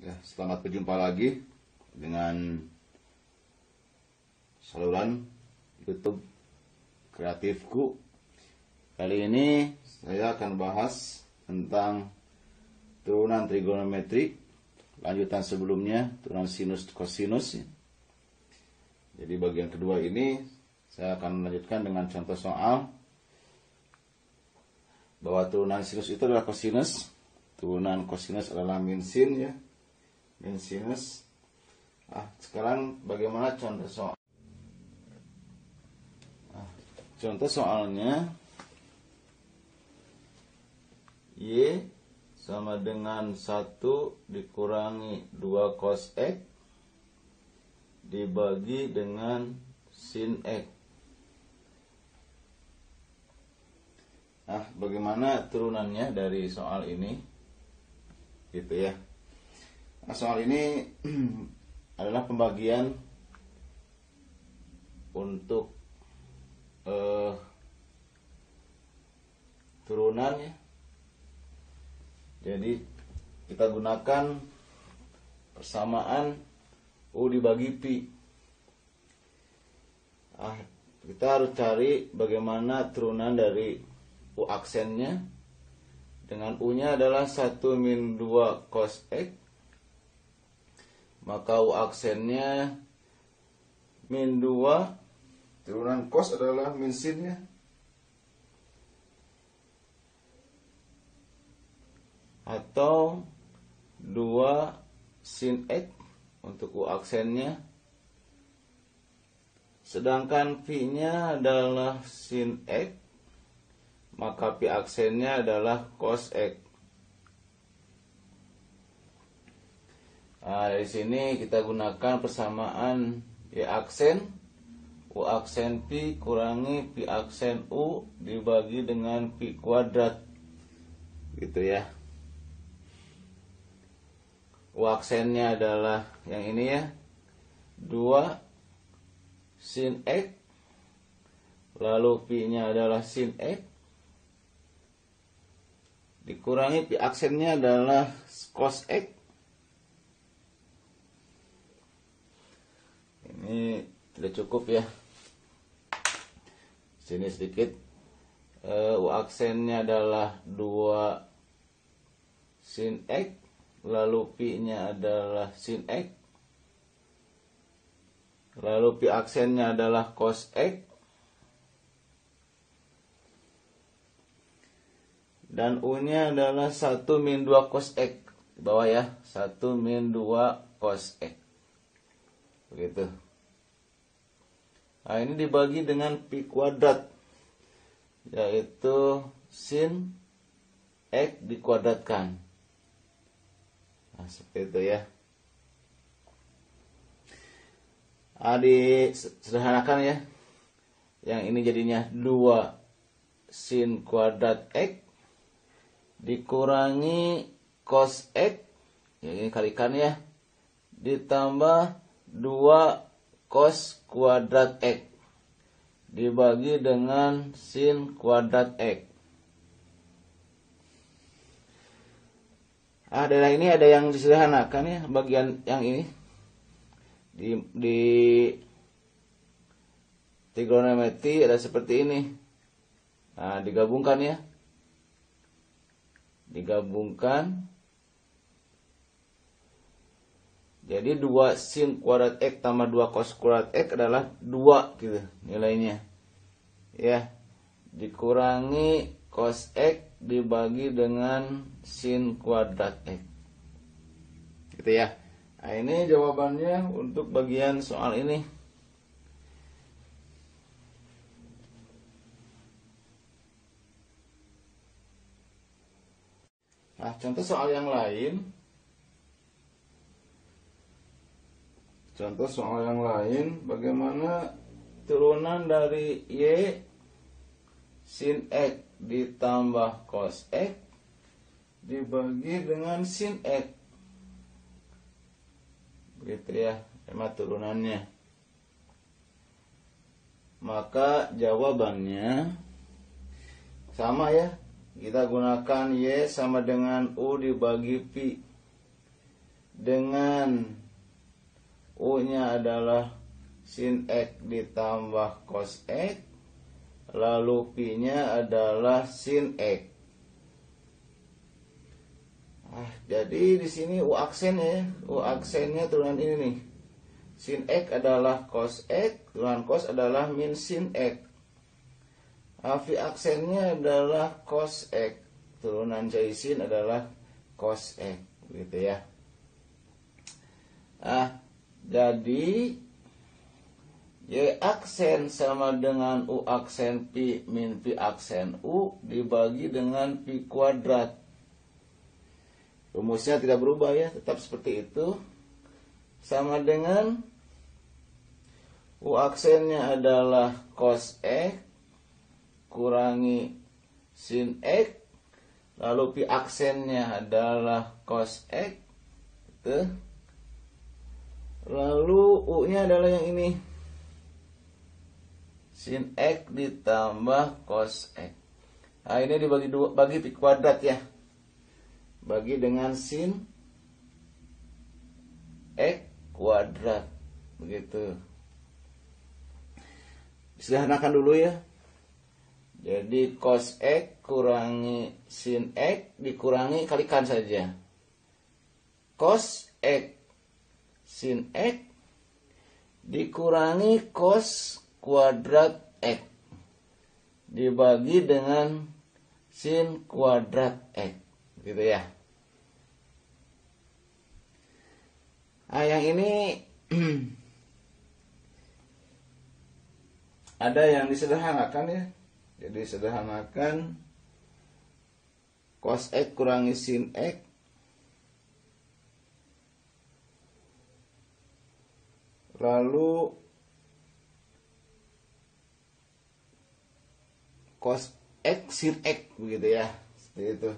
Ya, selamat berjumpa lagi dengan saluran YouTube kreatifku. Kali ini saya akan bahas tentang turunan trigonometri. Lanjutan sebelumnya turunan sinus kosinus. Jadi bagian kedua ini saya akan melanjutkan dengan contoh soal bahwa turunan sinus itu adalah kosinus. Turunan kosinus adalah min sin ya. Min sinus. Sekarang bagaimana contoh soal? Contoh soalnya Y sama dengan 1 dikurangi 2 cos X dibagi dengan sin X. Bagaimana turunannya dari soal ini? Gitu ya. Soal ini adalah pembagian untuk turunan ya. Jadi kita gunakan persamaan U dibagi Pi. Kita harus cari bagaimana turunan dari U aksennya. Dengan U-nya adalah 1 min 2 cos X. Maka U aksennya min 2. Turunan cos adalah min sin ya. Atau 2 sin X untuk U aksennya. Sedangkan Pi-nya adalah sin X, maka Pi aksennya adalah cos X. Dari sini kita gunakan persamaan Y aksen, U aksen Pi kurangi Pi aksen U dibagi dengan Pi kuadrat. Gitu ya. U aksennya adalah yang ini ya, 2 sin X, lalu Pi-nya adalah sin X, dikurangi Pi aksennya adalah cos X. Ini tidak cukup ya. Sini sedikit. U aksennya adalah 2 sin X, lalu Pi-nya adalah sin X, lalu Pi aksennya adalah cos X, dan U-nya adalah 1 min 2 cos X. Di bawah ya, 1 min 2 cos X. Begitu. Ini dibagi dengan Pi kuadrat, yaitu sin X dikuadratkan. Seperti itu ya. Disederhanakan ya. Yang ini jadinya 2 sin kuadrat X dikurangi cos X, yang ini kalikan ya, ditambah 2 cos kuadrat X dibagi dengan sin kuadrat X. Daerah ini ada yang disederhanakan ya, bagian yang ini di trigonometri ada seperti ini. Digabungkan ya, digabungkan jadi 2 sin kuadrat X tambah 2 cos kuadrat X adalah 2 gitu nilainya ya, dikurangi cos X dibagi dengan sin kuadrat X. Gitu ya. Ini jawabannya untuk bagian soal ini. Contoh soal yang lain. Contoh soal yang lain, bagaimana turunan dari Y sin X ditambah cos X dibagi dengan sin X. Begitu ya, tema turunannya. Maka jawabannya sama ya. Kita gunakan Y sama dengan U dibagi Pi. dengan U-nya adalah sin X ditambah cos X, lalu Pi-nya adalah sin X. Jadi di sini U aksennya, U aksennya turunan ini nih. Sin X adalah cos X, turunan cos adalah min sin X. Phi aksennya adalah cos X, turunan cai sin adalah cos X, gitu ya. Jadi Y aksen sama dengan U aksen Pi min Pi aksen U dibagi dengan Pi kuadrat. Rumusnya tidak berubah ya, tetap seperti itu. Sama dengan U aksennya adalah cos X kurangi sin X, lalu Pi aksennya adalah cos X, gitu. Lalu U-nya adalah yang ini, sin X ditambah cos X. Ini dibagi dua, bagi Pi kuadrat ya, bagi dengan sin X kuadrat, begitu. Disederhanakan dulu ya. Jadi cos X kurangi sin X dikurangi kalikan saja. Cos X sin X dikurangi cos kuadrat X dibagi dengan sin kuadrat X, gitu ya. Yang ini ada yang disederhanakan ya. Jadi sederhanakan cos X kurangi sin X lalu cos X sin X, begitu ya, seperti itu.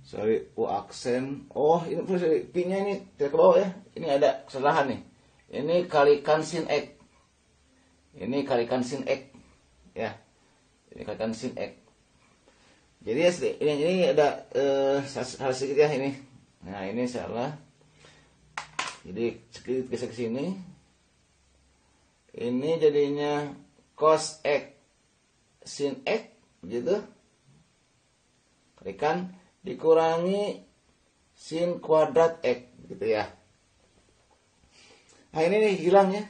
Sorry, U aksen. Ini Pi-nya ini tidak ke bawah ya. Ini ada kesalahan nih. Ini kalikan sin X. Ini kalikan sin X. Ya. Ini kalikan sin X. Jadi ini ada salah sedikit ya ini. Nah, ini salah. Jadi sedikit geser ke sini. Ini jadinya cos X sin X, gitu. Kalikan dikurangi sin kuadrat X, gitu ya. Ini nih hilang ya.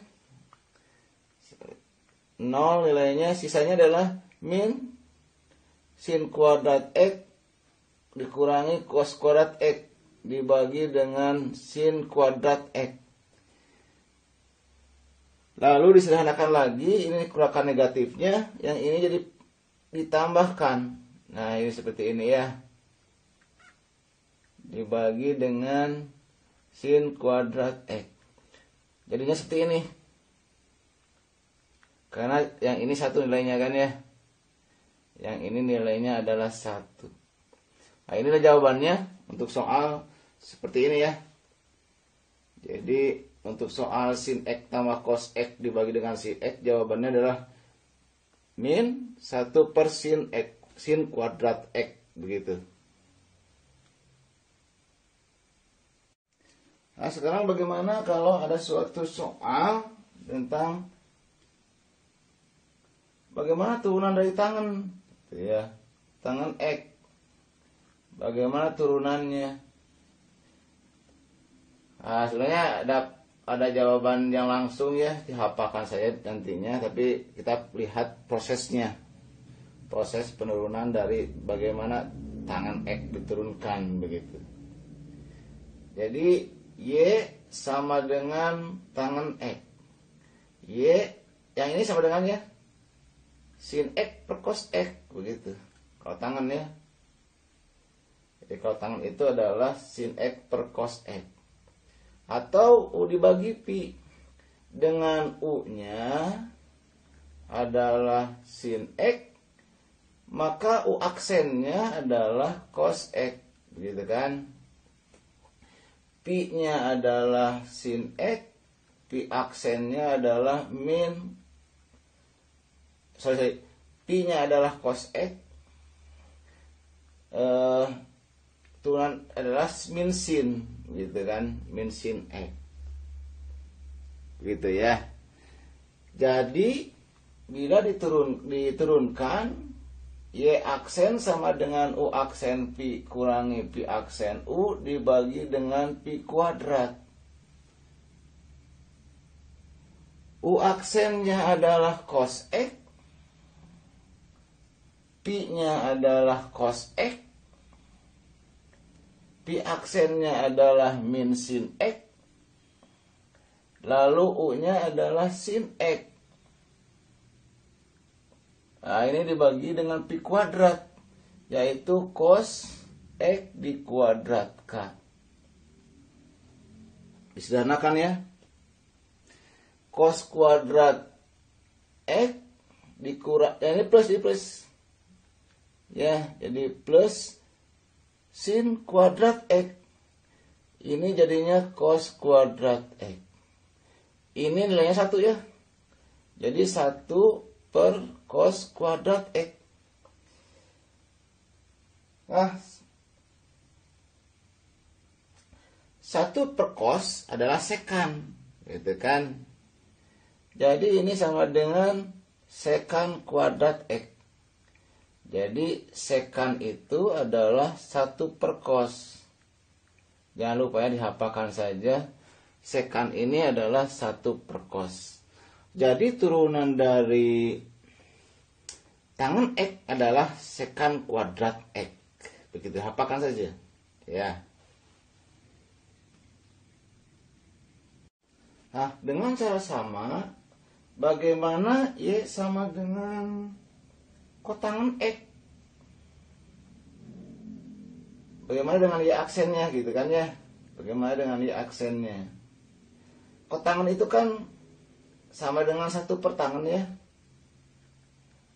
0 nilainya, sisanya adalah min sin kuadrat X dikurangi cos kuadrat X dibagi dengan sin kuadrat X. Lalu disederhanakan lagi, ini keluarkan negatifnya, yang ini jadi ditambahkan. Nah, ini seperti ini ya. Dibagi dengan sin kuadrat X. Jadinya seperti ini. Karena yang ini satu nilainya kan ya. Yang ini nilainya adalah 1. Nah, inilah jawabannya untuk soal seperti ini ya. Jadi untuk soal sin X tambah cos X dibagi dengan sin X, jawabannya adalah min 1 per sin X, sin kuadrat X, begitu. Nah, sekarang bagaimana kalau ada suatu soal tentang bagaimana turunan dari tangan, ya, tangan X, bagaimana turunannya? Nah, sebenarnya ada jawaban yang langsung ya, dihafalkan saya nantinya, tapi kita lihat prosesnya, proses penurunan dari bagaimana tangan X diturunkan, begitu. Jadi Y sama dengan tangan X. Y yang ini sama dengan ya sin X per cos X, begitu. Kalau tangan ya. Jadi kalau tangan itu adalah sin X per cos X. Atau U dibagi Pi. Dengan U-nya adalah sin X, maka U aksennya adalah cos X, begitu kan? Pi-nya adalah sin X, Pi aksennya adalah Pi-nya adalah cos X, turunan adalah min sin, gitu kan, min sin X, gitu ya. Jadi bila diturunkan Y aksen sama dengan U aksen Pi kurangi Pi aksen U dibagi dengan Pi kuadrat. U aksennya adalah cos X, Pi-nya adalah cos X, Pi aksennya adalah min sin X, lalu U-nya adalah sin X. Nah, ini dibagi dengan Pi kuadrat, yaitu cos X dikuadratkan. Disederhanakan ya. Cos kuadrat X dikurang, ini plus. Ya, jadi plus sin kuadrat X. Ini jadinya cos kuadrat X. Ini nilainya 1 ya. Jadi 1 per cos kuadrat X. Nah, 1 per cos adalah sekan, gitu kan. Jadi ini sama dengan sekan kuadrat X. Jadi sekan itu adalah 1 per cos. Jangan lupa ya, dihafalkan saja. Sekan ini adalah 1 per cos. Jadi turunan dari tangen X adalah sekan kuadrat X. Begitu, hafalkan saja. Ya. Nah, dengan cara sama, bagaimana Y sama dengan kotangan X? Bagaimana dengan Y aksennya, gitu kan ya? Bagaimana dengan Y aksennya? Kotangan itu kan sama dengan 1 per tangen ya,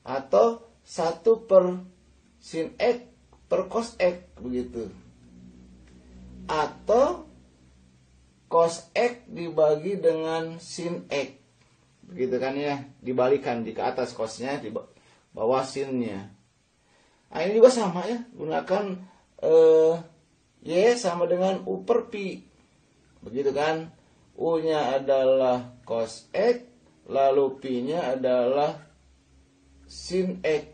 atau 1 per sin X per cos X, begitu, atau cos X dibagi dengan sin X, begitu kan ya, dibalikan, di ke atas cosnya, di bawah sinnya. Nah, ini juga sama ya, gunakan Y sama dengan U per Pi, begitu kan. U-nya adalah cos X, lalu Pi-nya adalah sin X.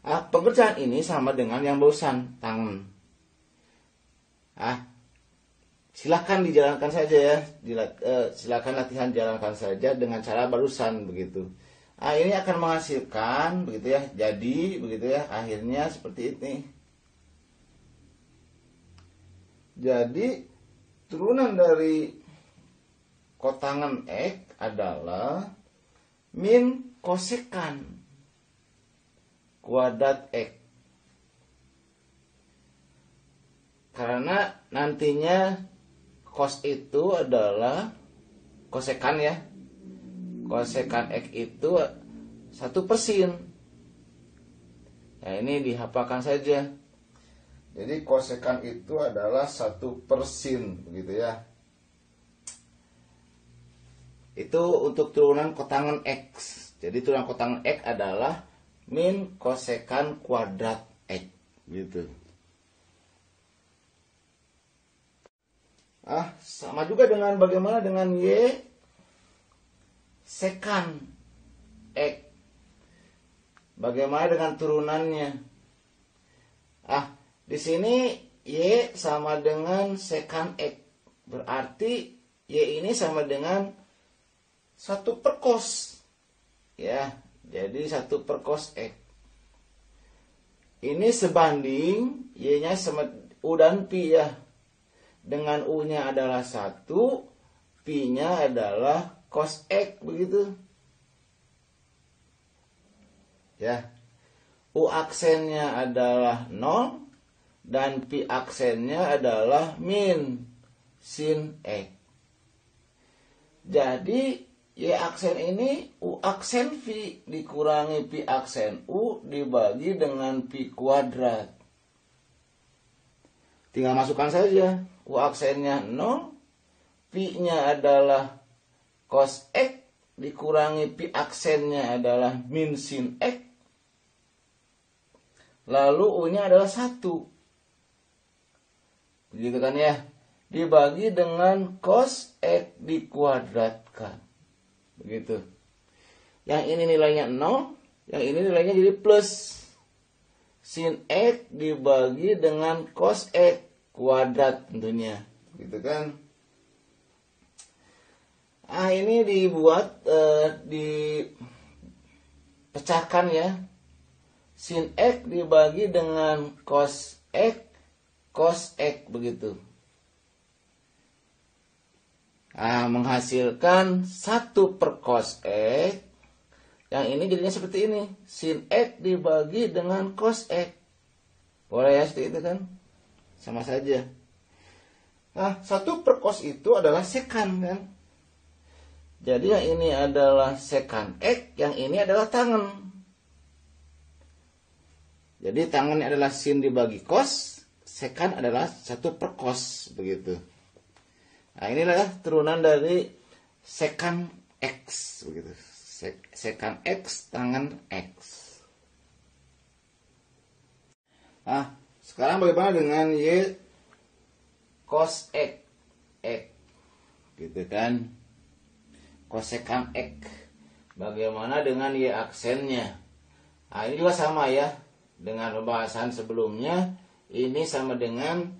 Nah, pengerjaan ini sama dengan yang barusan, tangan. Silakan dijalankan saja ya. Silakan latihan jalankan saja dengan cara barusan, begitu. Ini akan menghasilkan, begitu ya. Jadi, begitu ya, akhirnya seperti ini. Jadi turunan dari kotangan X adalah min kosekan kuadrat X. Karena nantinya cos itu adalah kosekan ya. Kosekan X itu 1 per sin. Nah, ini dihafalkan saja. Jadi kosekan itu adalah 1 per sin, begitu ya. Itu untuk turunan kotangan X. Jadi turunan kotangan X adalah min kosekan kuadrat X, gitu. Sama juga dengan bagaimana dengan Y sekan X. Bagaimana dengan turunannya? Di sini Y sama dengan sekan X. Berarti Y ini sama dengan 1 per cos. Ya, jadi 1 per cos X. Ini sebanding Y-nya sama U dan Pi ya. Dengan U-nya adalah 1, Pi-nya adalah cos X, begitu. Ya. U aksennya adalah 0 dan Pi aksennya adalah min sin X. Jadi Y aksen ini U aksen V dikurangi Pi aksen U dibagi dengan Pi kuadrat. Tinggal masukkan saja. U aksennya 0, Pi-nya adalah cos X dikurangi Pi aksennya adalah min sin X. lalu U-nya adalah 1. Begitu kan ya? Dibagi dengan cos X dikuadratkan. Begitu. Yang ini nilainya 0, yang ini nilainya jadi plus. Sin X dibagi dengan cos X kuadrat tentunya. Gitu kan? Ah, ini dibuat dipecahkan ya. Sin X dibagi dengan cos X begitu. Nah, menghasilkan 1 per cos X. Yang ini jadinya seperti ini. Sin X dibagi dengan cos X. Boleh ya seperti itu kan? Sama saja. Nah, 1 per cos itu adalah sekan kan? Jadi yang ini adalah sekan X, yang ini adalah tangen. Jadi tangennya adalah sin dibagi cos, sekan adalah 1 per cos, begitu. Nah, inilah turunan dari sekan X, begitu. Sekan X, tangen X. Nah, sekarang bagaimana dengan Y cos X? Gitu kan? Kosekan X. Bagaimana dengan Y aksennya? Nah, ini juga sama ya. Dengan pembahasan sebelumnya, ini sama dengan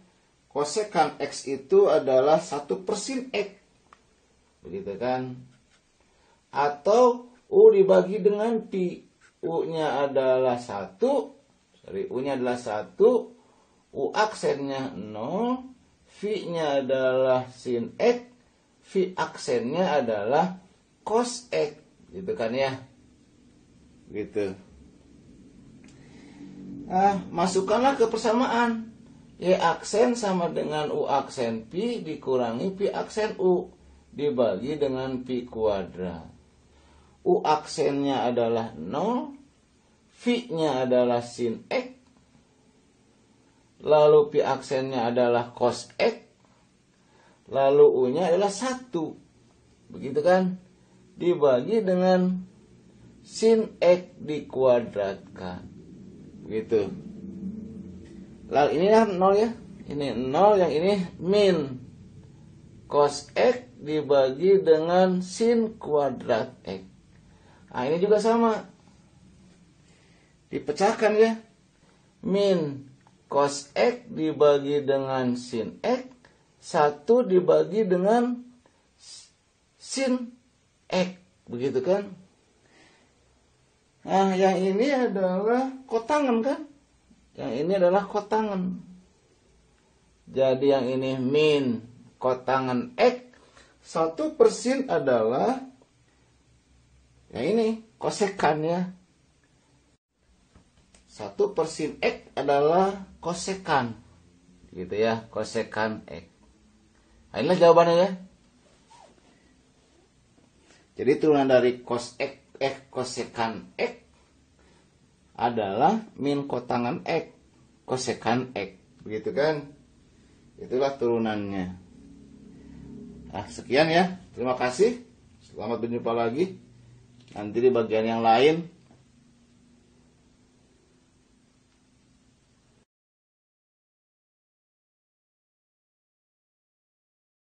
kosekan X itu adalah 1 per sin X. Begitu kan? Atau U dibagi dengan pi. U-nya adalah 1. U-nya adalah 1. U aksennya 0. V-nya adalah sin X. V aksennya adalah cos X, gitu kan ya, gitu. Nah, masukkanlah ke persamaan. Y aksen sama dengan U aksen pi dikurangi pi aksen U dibagi dengan pi kuadrat. U aksennya adalah 0, V-nya adalah sin X, lalu pi aksennya adalah cos X, lalu U-nya adalah 1. Begitu kan? Dibagi dengan sin X dikuadratkan. Begitu. Lalu ini kan 0 ya. Ini 0, yang ini min. Cos X dibagi dengan sin kuadrat X. Nah, ini juga sama. Dipecahkan ya. Min cos X dibagi dengan sin X. 1 dibagi dengan sin X, begitu kan? Nah, yang ini adalah kotangan kan? Yang ini adalah kotangan. Jadi yang ini min kotangan X. 1 per sin adalah yang ini kosekannya. 1 per sin X adalah kosekan. Gitu ya, kosekan X. Nah, inilah jawabannya ya. Jadi turunan dari cos X, kosekan X adalah min kotangan X, kosekan X. Begitu kan? Itulah turunannya. Nah, sekian ya. Terima kasih. Selamat berjumpa lagi. Nanti di bagian yang lain